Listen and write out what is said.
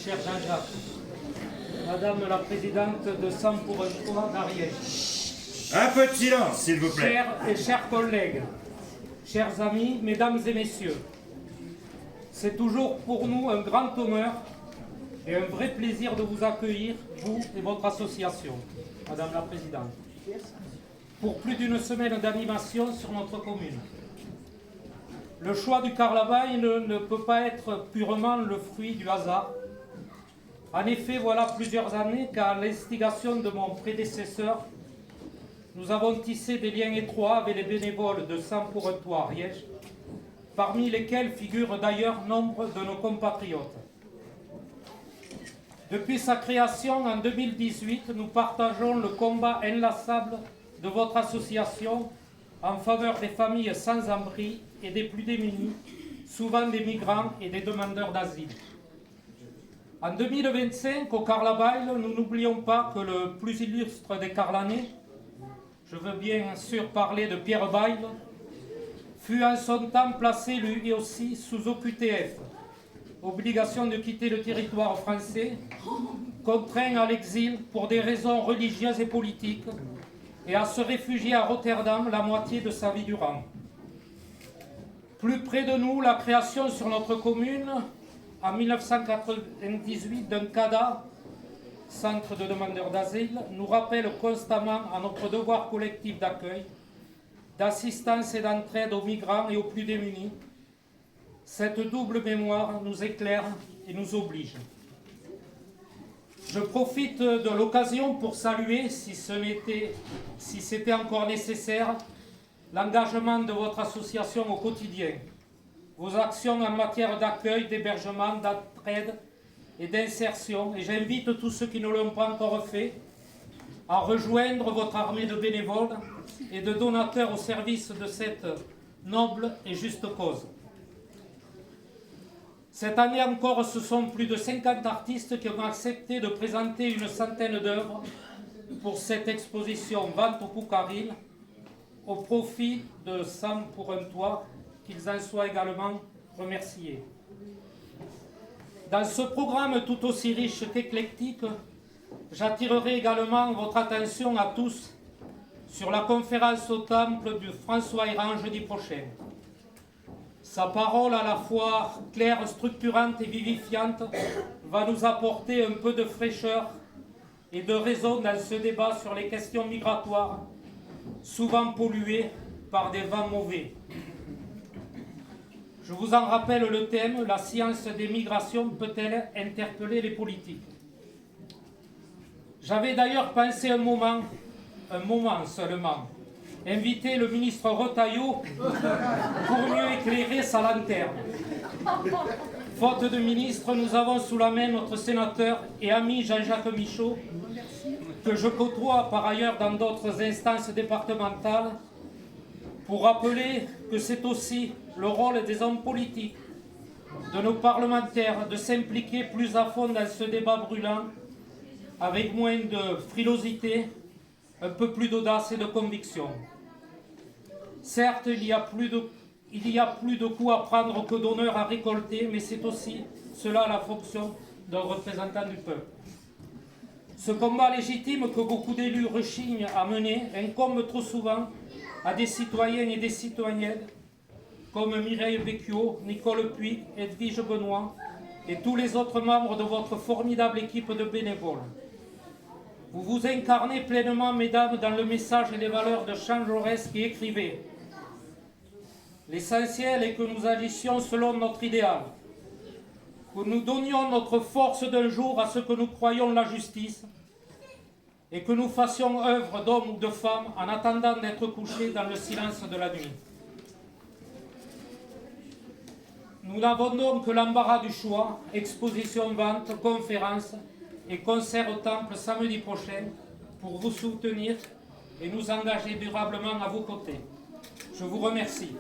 cher Jean-Jacques, Madame la Présidente de Sang pour un toit d'Ariège. Un peu de silence, s'il vous plaît. Chers collègues, chers amis, mesdames et messieurs, c'est toujours pour nous un grand honneur et un vrai plaisir de vous accueillir, vous et votre association, Madame la Présidente, pour plus d'une semaine d'animation sur notre commune. Le choix du carnaval ne peut pas être purement le fruit du hasard. En effet, voilà plusieurs années qu'à l'instigation de mon prédécesseur, nous avons tissé des liens étroits avec les bénévoles de Sang pour un toit Ariège, parmi lesquels figurent d'ailleurs nombre de nos compatriotes. Depuis sa création en 2018, nous partageons le combat inlassable de votre association en faveur des familles sans abri et des plus démunis, souvent des migrants et des demandeurs d'asile. En 2025, au Carnaval, nous n'oublions pas que le plus illustre des Carlanais, je veux bien sûr parler de Pierre Bayle, fut en son temps placé lui aussi sous OQTF, obligation de quitter le territoire français, contraint à l'exil pour des raisons religieuses et politiques, et à se réfugier à Rotterdam la moitié de sa vie durant. Plus près de nous, la création sur notre commune, en 1998, d'un CADA, Centre de demandeurs d'asile, nous rappelle constamment à notre devoir collectif d'accueil, d'assistance et d'entraide aux migrants et aux plus démunis. Cette double mémoire nous éclaire et nous oblige. Je profite de l'occasion pour saluer, si c'était encore nécessaire, l'engagement de votre association au quotidien, vos actions en matière d'accueil, d'hébergement, d'entraide et d'insertion. Et j'invite tous ceux qui ne l'ont pas encore fait à rejoindre votre armée de bénévoles et de donateurs au service de cette noble et juste cause. Cette année encore, ce sont plus de 50 artistes qui ont accepté de présenter une centaine d'œuvres pour cette exposition Vente au Poucaril, au profit de Sang pour un toit, qu'ils en soient également remerciés. Dans ce programme tout aussi riche qu'éclectique, j'attirerai également votre attention à tous sur la conférence au Temple du François Héran jeudi prochain. Sa parole à la fois claire, structurante et vivifiante va nous apporter un peu de fraîcheur et de raison dans ce débat sur les questions migratoires, souvent polluées par des vents mauvais. Je vous en rappelle le thème, la science des migrations peut-elle interpeller les politiques? J'avais d'ailleurs pensé un moment seulement, inviter le ministre Retailleau pour mieux éclairer sa lanterne. Faute de ministre, nous avons sous la main notre sénateur et ami Jean-Jacques Michaud, que je côtoie par ailleurs dans d'autres instances départementales, pour rappeler que c'est aussi le rôle des hommes politiques, de nos parlementaires, de s'impliquer plus à fond dans ce débat brûlant, avec moins de frilosité, un peu plus d'audace et de conviction. Certes, il y a plus de coups à prendre que d'honneur à récolter, mais c'est aussi cela la fonction d'un représentant du peuple. Ce combat légitime que beaucoup d'élus rechignent à mener incombe trop souvent à des citoyens et des citoyennes comme Mireille Vecchio, Nicole Puig, Edwige Benoît et tous les autres membres de votre formidable équipe de bénévoles. Vous vous incarnez pleinement, mesdames, dans le message et les valeurs de Jean Jaurès qui écrivait « L'essentiel est que nous agissions selon notre idéal, que nous donnions notre force d'un jour à ce que nous croyons la justice et que nous fassions œuvre d'homme ou de femme en attendant d'être couchés dans le silence de la nuit. » Nous n'avons donc que l'embarras du choix, exposition, vente, conférence et concert au Temple samedi prochain pour vous soutenir et nous engager durablement à vos côtés. Je vous remercie.